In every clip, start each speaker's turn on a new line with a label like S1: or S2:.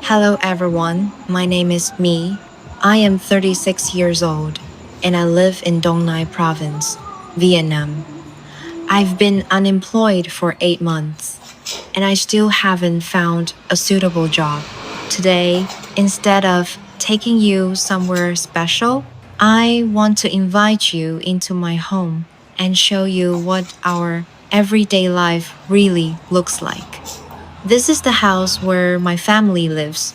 S1: Hello everyone, my name is Mi. I am 36 years old and I live in Dong Nai province, Vietnam. I've been unemployed for 8 months and I still haven't found a suitable job. Today, instead of taking you somewhere special, I want to invite you into my home and show you what our everyday life really looks like. This is the house where my family lives.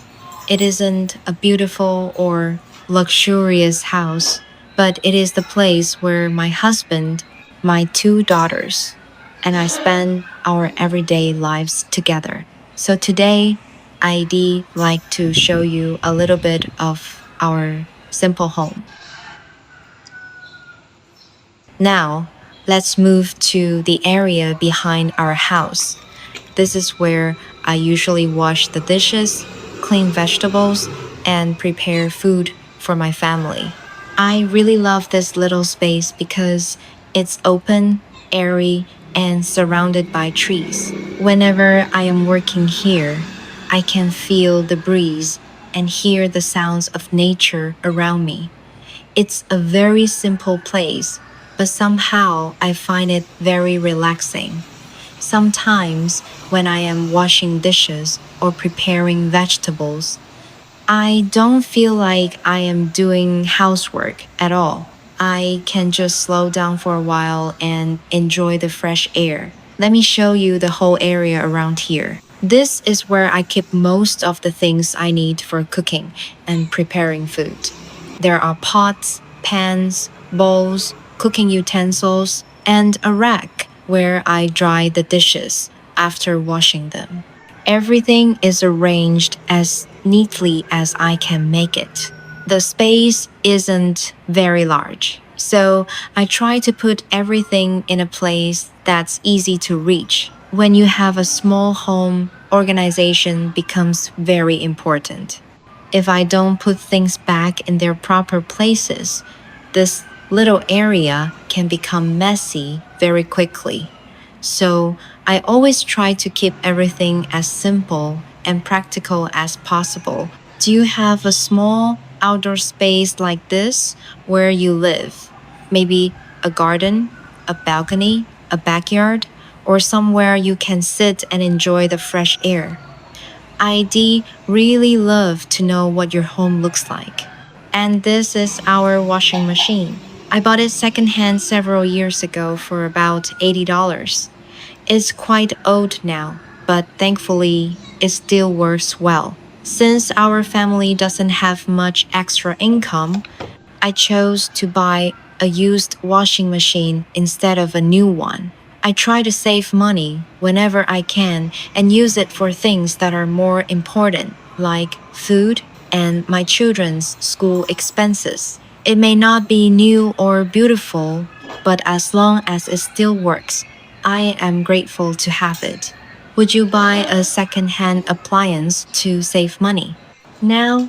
S1: It isn't a beautiful or luxurious house, but it is the place where my husband, my two daughters, and I spend our everyday lives together. So today, I'd like to show you a little bit of our simple home. Now, let's move to the area behind our house. This is where I usually wash the dishes, clean vegetables, and prepare food for my family. I really love this little space because it's open, airy, and surrounded by trees. Whenever I am working here, I can feel the breeze and hear the sounds of nature around me. It's a very simple place, but somehow I find it very relaxing. Sometimes, when I am washing dishes or preparing vegetables, I don't feel like I am doing housework at all. I can just slow down for a while and enjoy the fresh air. Let me show you the whole area around here. This is where I keep most of the things I need for cooking and preparing food. There are pots, pans, bowls, cooking utensils, and a rack where I dry the dishes after washing them. Everything is arranged as neatly as I can make it. The space isn't very large, so I try to put everything in a place that's easy to reach. When you have a small home, organization becomes very important. If I don't put things back in their proper places, this little area can become messy very quickly. So I always try to keep everything as simple and practical as possible. Do you have a small outdoor space like this where you live? Maybe a garden, a balcony, a backyard, or somewhere you can sit and enjoy the fresh air. I'd really love to know what your home looks like. And this is our washing machine. I bought it secondhand several years ago for about $80. It's quite old now, but thankfully it still works well. Since our family doesn't have much extra income, I chose to buy a used washing machine instead of a new one. I try to save money whenever I can and use it for things that are more important, like food and my children's school expenses. It may not be new or beautiful, but as long as it still works, I am grateful to have it. Would you buy a second-hand appliance to save money? Now,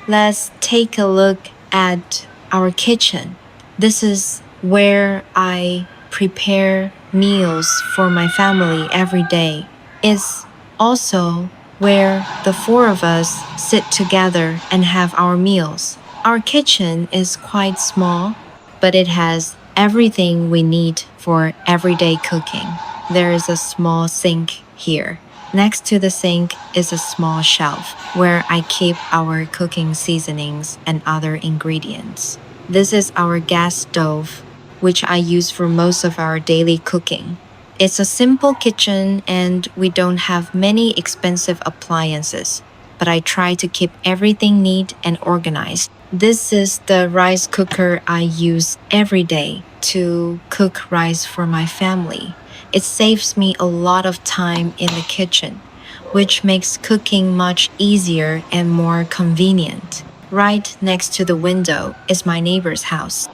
S1: let's take a look at our kitchen. This is where I prepare meals for my family every day. It's also where the four of us sit together and have our meals. Our kitchen is quite small, but it has everything we need for everyday cooking. There is a small sink here. Next to the sink is a small shelf where I keep our cooking seasonings and other ingredients. This is our gas stove, which I use for most of our daily cooking. It's a simple kitchen and we don't have many expensive appliances, but I try to keep everything neat and organized. This is the rice cooker I use every day to cook rice for my family. It saves me a lot of time in the kitchen, which makes cooking much easier and more convenient. Right next to the window is my neighbor's house.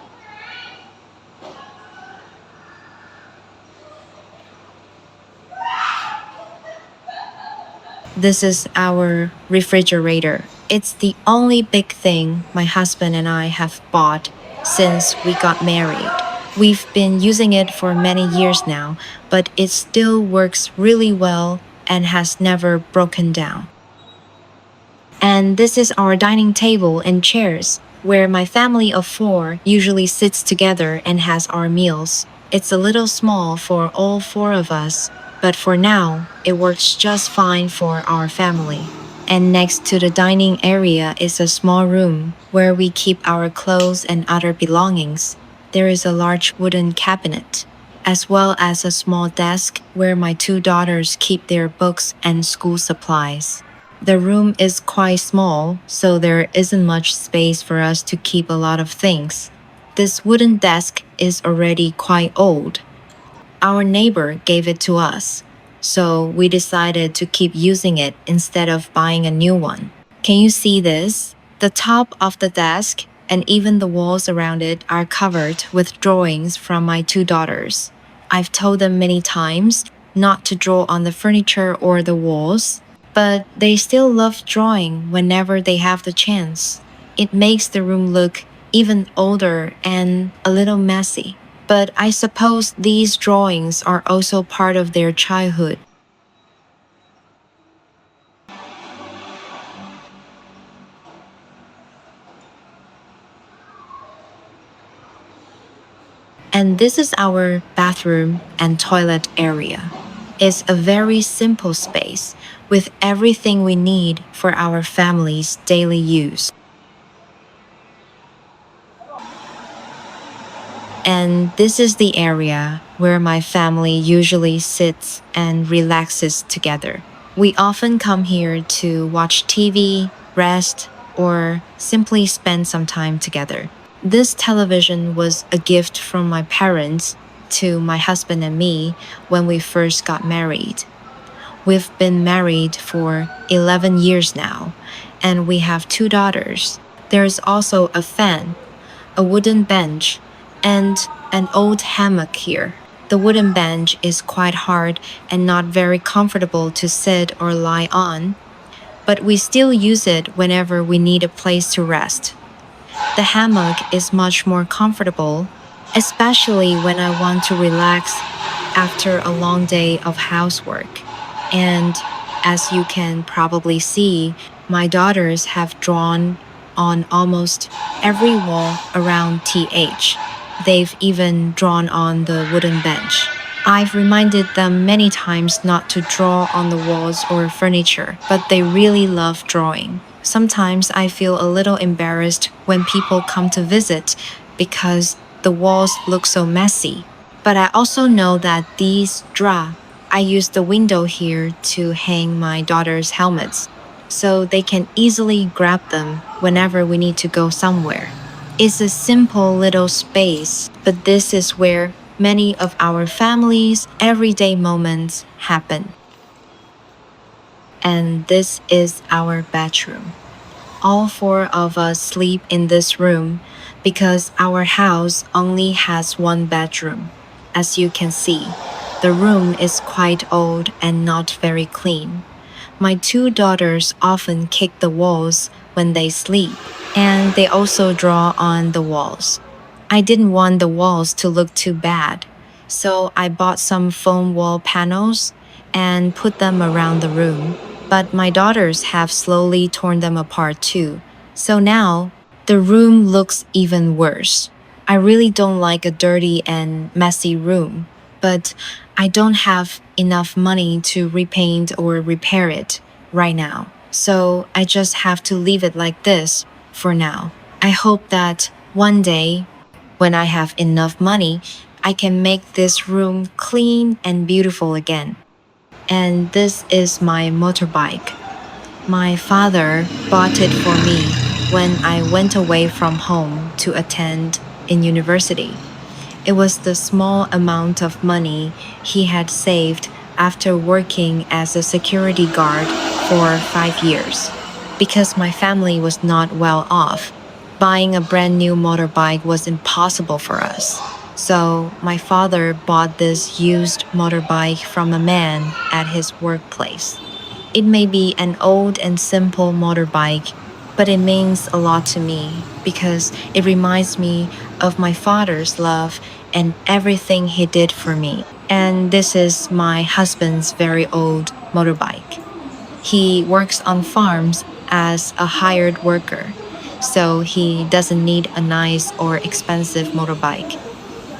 S1: This is our refrigerator. It's the only big thing my husband and I have bought since we got married. We've been using it for many years now, but it still works really well and has never broken down. And this is our dining table and chairs, where my family of four usually sits together and has our meals. It's a little small for all four of us, but for now, it works just fine for our family. And next to the dining area is a small room where we keep our clothes and other belongings. There is a large wooden cabinet, as well as a small desk where my two daughters keep their books and school supplies. The room is quite small, so there isn't much space for us to keep a lot of things. This wooden desk is already quite old. Our neighbor gave it to us, so we decided to keep using it instead of buying a new one. Can you see this? The top of the desk and even the walls around it are covered with drawings from my two daughters. I've told them many times not to draw on the furniture or the walls, but they still love drawing whenever they have the chance. It makes the room look even older and a little messy. But I suppose these drawings are also part of their childhood. And this is our bathroom and toilet area. It's a very simple space with everything we need for our family's daily use. And this is the area where my family usually sits and relaxes together. We often come here to watch TV, rest, or simply spend some time together. This television was a gift from my parents to my husband and me when we first got married. We've been married for 11 years now, and we have two daughters. There's also a fan, a wooden bench, and an old hammock here. The wooden bench is quite hard and not very comfortable to sit or lie on, but we still use it whenever we need a place to rest. The hammock is much more comfortable, especially when I want to relax after a long day of housework. And as you can probably see, my daughters have drawn on almost every wall around TH. They've even drawn on the wooden bench. I've reminded them many times not to draw on the walls or furniture, but they really love drawing. Sometimes I feel a little embarrassed when people come to visit because the walls look so messy. But I also know that these draw, I use the window here to hang my daughter's helmets, so they can easily grab them whenever we need to go somewhere. It's a simple little space, but this is where many of our family's everyday moments happen. And this is our bedroom. All four of us sleep in this room because our house only has one bedroom. As you can see, the room is quite old and not very clean. My two daughters often kick the walls when they sleep, and they also draw on the walls. I didn't want the walls to look too bad, so I bought some foam wall panels and put them around the room. But my daughters have slowly torn them apart too. So now the room looks even worse. I really don't like a dirty and messy room, but I don't have enough money to repaint or repair it right now. So I just have to leave it like this for now. I hope that one day, when I have enough money, I can make this room clean and beautiful again. And this is my motorbike. My father bought it for me when I went away from home to attend in university. It was the small amount of money he had saved after working as a security guard for 5 years. Because my family was not well off, buying a brand new motorbike was impossible for us. So my father bought this used motorbike from a man at his workplace. It may be an old and simple motorbike, but it means a lot to me because it reminds me of my father's love and everything he did for me. And this is my husband's very old motorbike. He works on farms as a hired worker, so he doesn't need a nice or expensive motorbike.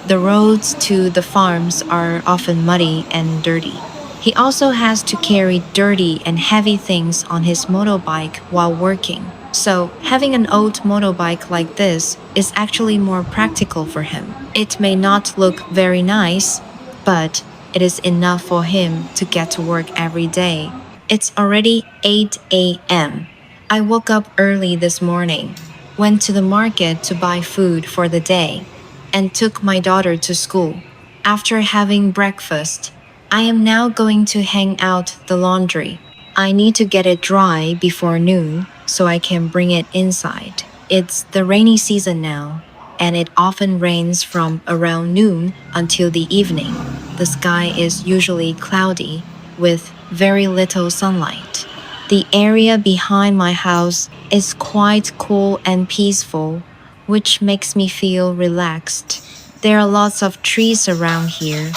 S1: The roads to the farms are often muddy and dirty. He also has to carry dirty and heavy things on his motorbike while working. So, having an old motorbike like this is actually more practical for him. It may not look very nice, but it is enough for him to get to work every day. It's already 8 a.m. I woke up early this morning, went to the market to buy food for the day, and took my daughter to school. After having breakfast, I am now going to hang out the laundry. I need to get it dry before noon so I can bring it inside. It's the rainy season now, and it often rains from around noon until the evening. The sky is usually cloudy with very little sunlight. The area behind my house is quite cool and peaceful, which makes me feel relaxed. There are lots of trees around here,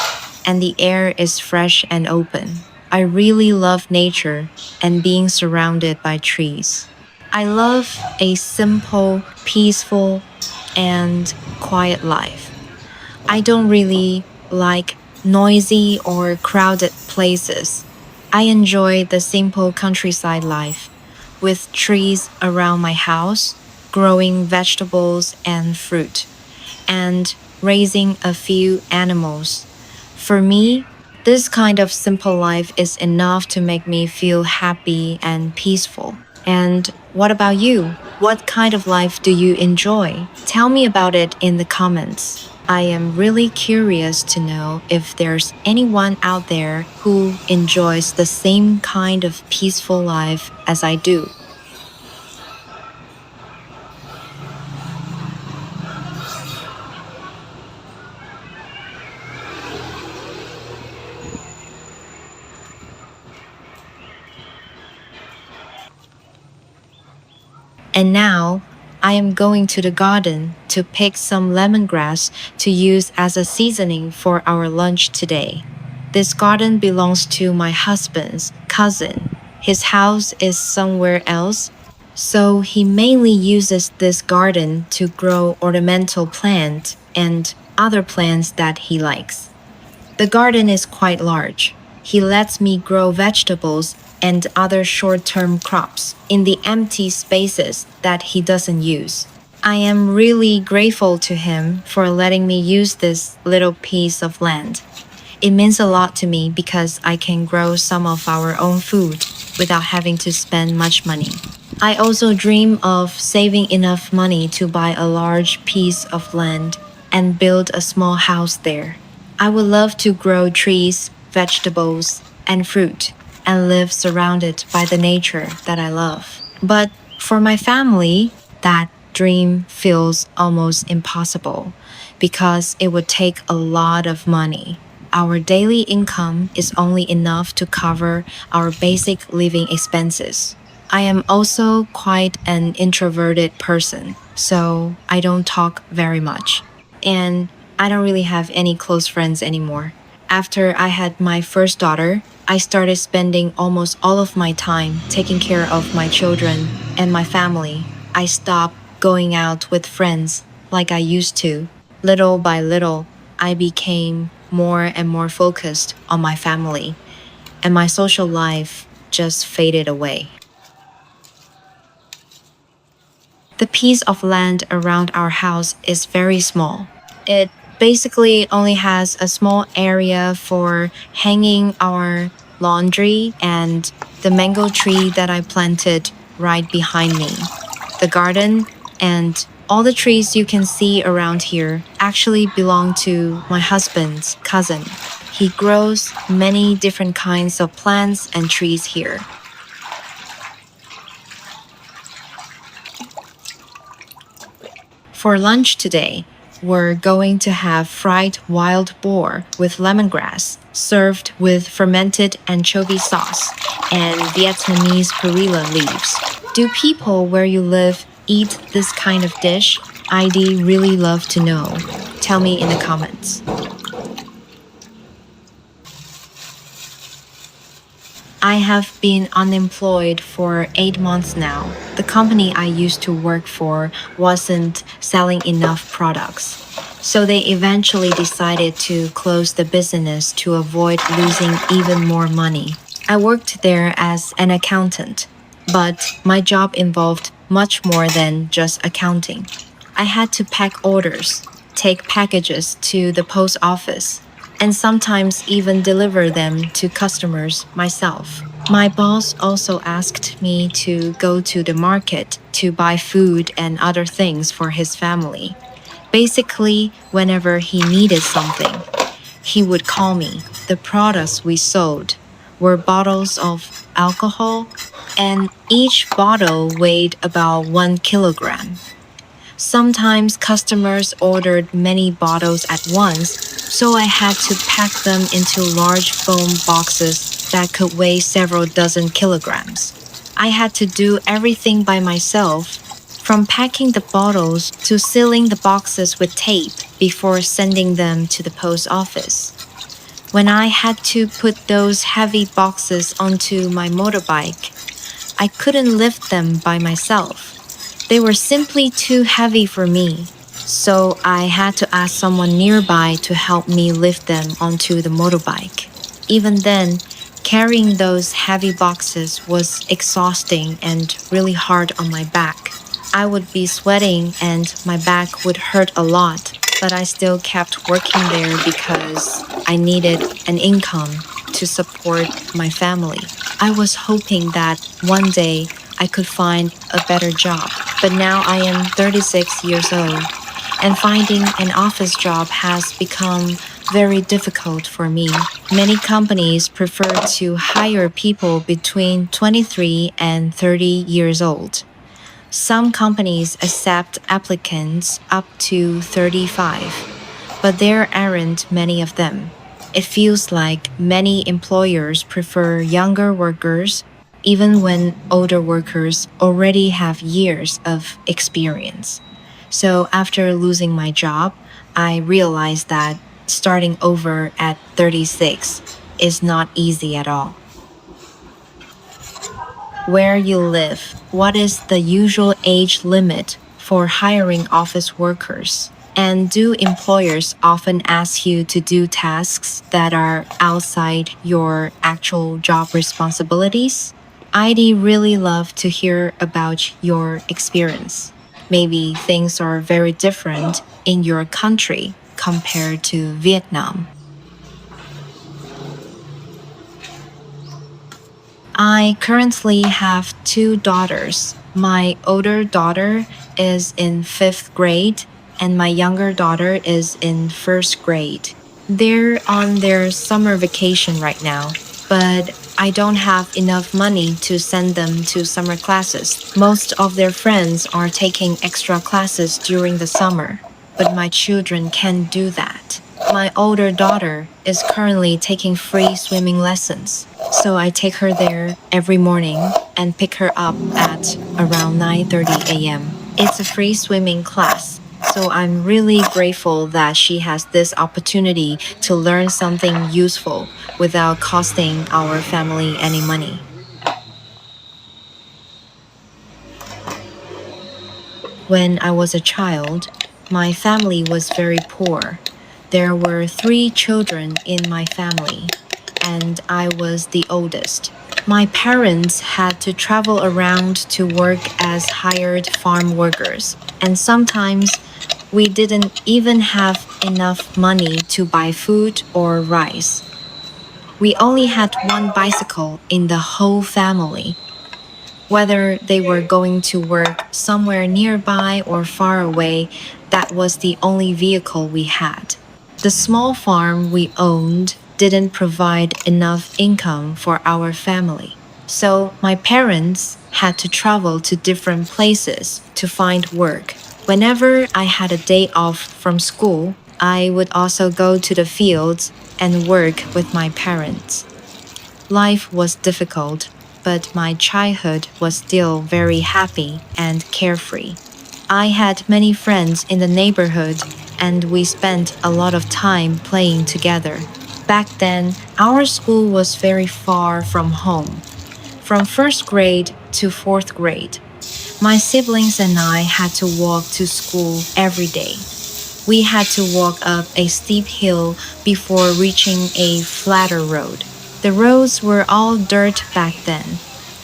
S1: and the air is fresh and open. I really love nature and being surrounded by trees. I love a simple, peaceful, and quiet life. I don't really like noisy or crowded places. I enjoy the simple countryside life with trees around my house, growing vegetables and fruit, and raising a few animals. For me, this kind of simple life is enough to make me feel happy and peaceful. And what about you? What kind of life do you enjoy? Tell me about it in the comments. I am really curious to know if there's anyone out there who enjoys the same kind of peaceful life as I do. And now, I am going to the garden to pick some lemongrass to use as a seasoning for our lunch today. This garden belongs to my husband's cousin. His house is somewhere else, so he mainly uses this garden to grow ornamental plants and other plants that he likes. The garden is quite large. He lets me grow vegetables and other short term crops in the empty spaces that he doesn't use. I am really grateful to him for letting me use this little piece of land. It means a lot to me because I can grow some of our own food without having to spend much money. I also dream of saving enough money to buy a large piece of land and build a small house there. I would love to grow trees, vegetables, and fruit and live surrounded by the nature that I love. But for my family, that dream feels almost impossible because it would take a lot of money. Our daily income is only enough to cover our basic living expenses. I am also quite an introverted person, so I don't talk very much. And I don't really have any close friends anymore. After I had my first daughter, I started spending almost all of my time taking care of my children and my family. I stopped going out with friends like I used to. Little by little, I became more and more focused on my family, and my social life just faded away. The piece of land around our house is very small. It basically only has a small area for hanging our laundry and the mango tree that I planted right behind me. The garden and all the trees you can see around here actually belong to my husband's cousin. He grows many different kinds of plants and trees here. For lunch today, we're going to have fried wild boar with lemongrass, served with fermented anchovy sauce and Vietnamese perilla leaves. Do people where you live eat this kind of dish? I'd really love to know. Tell me in the comments. I have been unemployed for 8 months now. The company I used to work for wasn't selling enough products. So they eventually decided to close the business to avoid losing even more money. I worked there as an accountant, but my job involved much more than just accounting. I had to pack orders, take packages to the post office, and sometimes even deliver them to customers myself. My boss also asked me to go to the market to buy food and other things for his family. Basically, whenever he needed something, he would call me. The products we sold were bottles of alcohol, and each bottle weighed about 1 kilogram. Sometimes customers ordered many bottles at once, so I had to pack them into large foam boxes that could weigh several dozen kilograms. I had to do everything by myself, from packing the bottles to sealing the boxes with tape before sending them to the post office. When I had to put those heavy boxes onto my motorbike, I couldn't lift them by myself. They were simply too heavy for me, so I had to ask someone nearby to help me lift them onto the motorbike. Even then, carrying those heavy boxes was exhausting and really hard on my back. I would be sweating and my back would hurt a lot, but I still kept working there because I needed an income to support my family. I was hoping that one day I could find a better job. But now I am 36 years old, and finding an office job has become very difficult for me. Many companies prefer to hire people between 23 and 30 years old. Some companies accept applicants up to 35, but there aren't many of them. It feels like many employers prefer younger workers, even when older workers already have years of experience. So after losing my job, I realized that starting over at 36 is not easy at all. Where you live, what is the usual age limit for hiring office workers? And do employers often ask you to do tasks that are outside your actual job responsibilities? I'd really love to hear about your experience. Maybe things are very different in your country compared to Vietnam. I currently have two daughters. My older daughter is in fifth grade, and my younger daughter is in first grade. They're on their summer vacation right now, but I don't have enough money to send them to summer classes. Most of their friends are taking extra classes during the summer, but my children can't do that. My older daughter is currently taking free swimming lessons, so I take her there every morning and pick her up at around 9:30 a.m. It's a free swimming class, so I'm really grateful that she has this opportunity to learn something useful without costing our family any money. When I was a child, my family was very poor. There were three children in my family, and I was the oldest. My parents had to travel around to work as hired farm workers, and sometimes we didn't even have enough money to buy food or rice. We only had one bicycle in the whole family, whether they were going to work somewhere nearby or far away, that was the only vehicle we had. The small farm we owned didn't provide enough income for our family. So my parents had to travel to different places to find work. Whenever I had a day off from school, I would also go to the fields and work with my parents. Life was difficult, but my childhood was still very happy and carefree. I had many friends in the neighborhood, and we spent a lot of time playing together. Back then, our school was very far from home, from first grade to fourth grade. My siblings and I had to walk to school every day. We had to walk up a steep hill before reaching a flatter road. The roads were all dirt back then.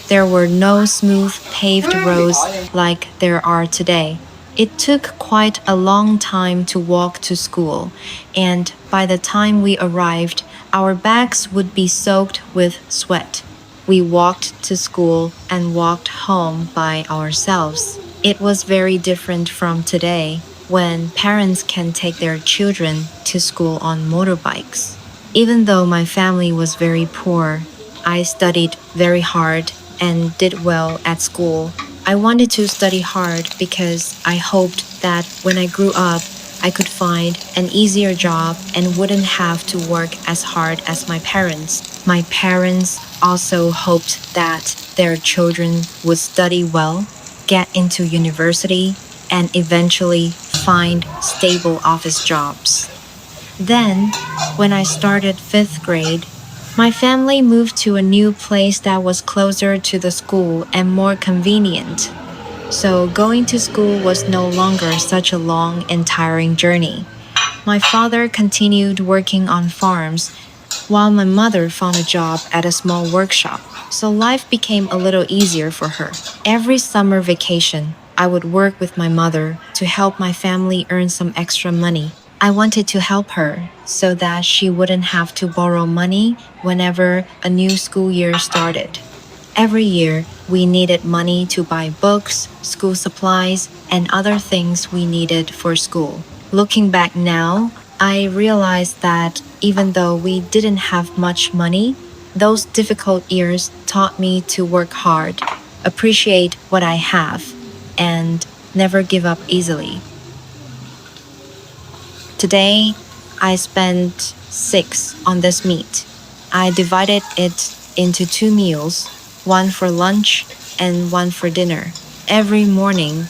S1: There were no smooth paved roads like there are today. It took quite a long time to walk to school, and by the time we arrived, our backs would be soaked with sweat. We walked to school and walked home by ourselves. It was very different from today, when parents can take their children to school on motorbikes. Even though my family was very poor, I studied very hard and did well at school. I wanted to study hard because I hoped that when I grew up, I could find an easier job and wouldn't have to work as hard as my parents. My parents also hoped that their children would study well, get into university, and eventually find stable office jobs. Then, when I started fifth grade, my family moved to a new place that was closer to the school and more convenient. So going to school was no longer such a long and tiring journey. My father continued working on farms, while my mother found a job at a small workshop. So life became a little easier for her. Every summer vacation, I would work with my mother to help my family earn some extra money. I wanted to help her so that she wouldn't have to borrow money whenever a new school year started. Every year, we needed money to buy books, school supplies, and other things we needed for school. Looking back now, I realized that even though we didn't have much money, those difficult years taught me to work hard, appreciate what I have, and never give up easily. Today, I spent 6 on this meat. I divided it into 2 meals, one for lunch and one for dinner. Every morning,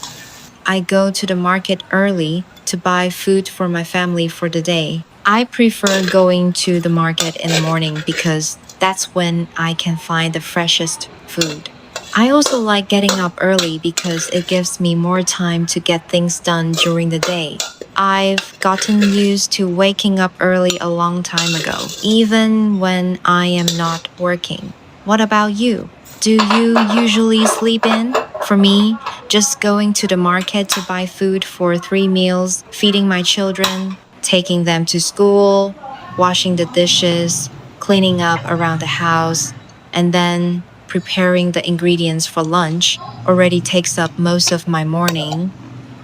S1: I go to the market early to buy food for my family for the day. I prefer going to the market in the morning because that's when I can find the freshest food. I also like getting up early because it gives me more time to get things done during the day. I've gotten used to waking up early a long time ago, even when I am not working. What about you? Do you usually sleep in? For me, just going to the market to buy food for 3 meals, feeding my children, taking them to school, washing the dishes, cleaning up around the house, and then preparing the ingredients for lunch already takes up most of my morning.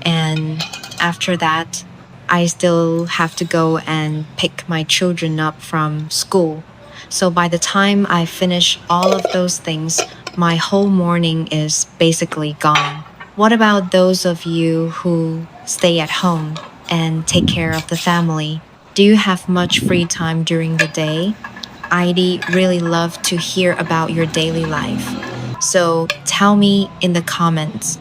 S1: And after that, I still have to go and pick my children up from school. So by the time I finish all of those things, my whole morning is basically gone. What about those of you who stay at home and take care of the family? Do you have much free time during the day? I'd really love to hear about your daily life. So tell me in the comments.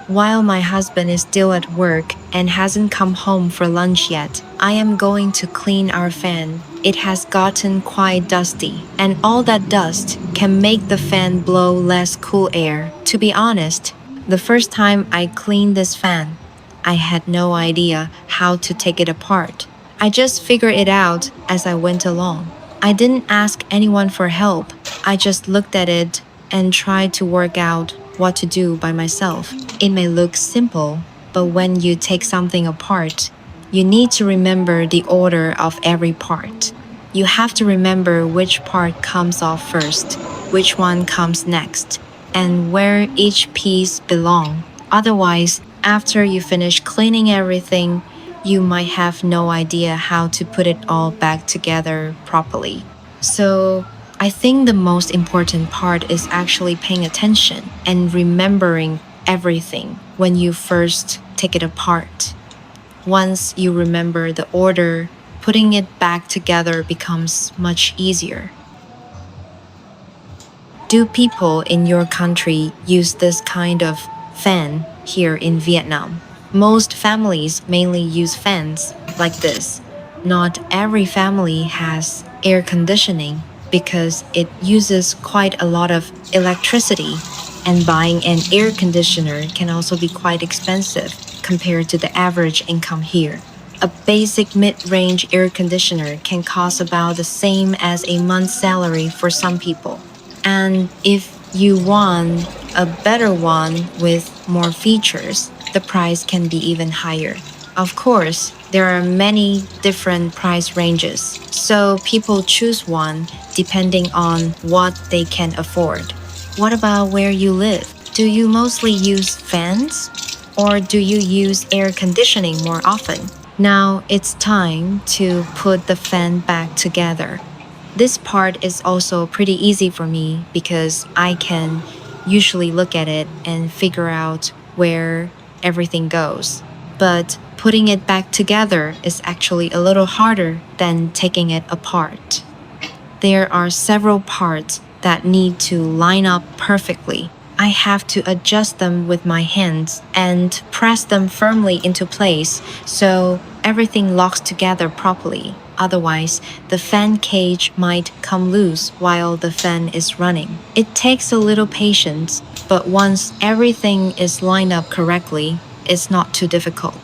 S1: While my husband is still at work and hasn't come home for lunch yet, I am going to clean our fan. It has gotten quite dusty, and all that dust can make the fan blow less cool air. To be honest, the first time I cleaned this fan, I had no idea how to take it apart. I just figured it out as I went along. I didn't ask anyone for help. I just looked at it and tried to work out what to do by myself. It may look simple, but when you take something apart, you need to remember the order of every part. You have to remember which part comes off first, which one comes next, and where each piece belongs. Otherwise, after you finish cleaning everything, you might have no idea how to put it all back together properly. So, I think the most important part is actually paying attention and remembering everything when you first take it apart. Once you remember the order, putting it back together becomes much easier. Do people in your country use this kind of fan here in Vietnam? Most families mainly use fans like this. Not every family has air conditioning because it uses quite a lot of electricity, and buying an air conditioner can also be quite expensive compared to the average income here. A basic mid range air conditioner can cost about the same as a month's salary for some people. And if you want a better one with more features, the price can be even higher. Of course, there are many different price ranges, so people choose one depending on what they can afford. What about where you live? Do you mostly use fans? Or do you use air conditioning more often? Now it's time to put the fan back together. This part is also pretty easy for me because I can usually look at it and figure out where everything goes. But putting it back together is actually a little harder than taking it apart. There are several parts that need to line up perfectly. I have to adjust them with my hands and press them firmly into place so everything locks together properly. Otherwise, the fan cage might come loose while the fan is running. It takes a little patience, but once everything is lined up correctly, it's not too difficult.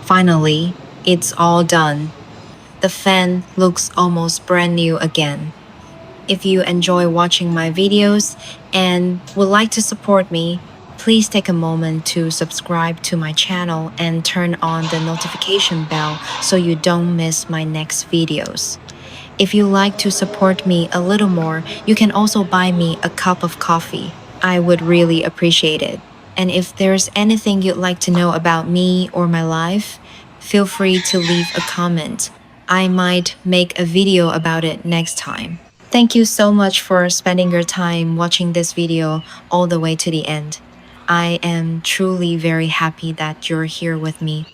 S1: Finally, it's all done. The fan looks almost brand new again. If you enjoy watching my videos and would like to support me, please take a moment to subscribe to my channel and turn on the notification bell so you don't miss my next videos. If you like to support me a little more, you can also buy me a cup of coffee. I would really appreciate it. And if there's anything you'd like to know about me or my life, feel free to leave a comment. I might make a video about it next time. Thank you so much for spending your time watching this video all the way to the end. I am truly very happy that you're here with me.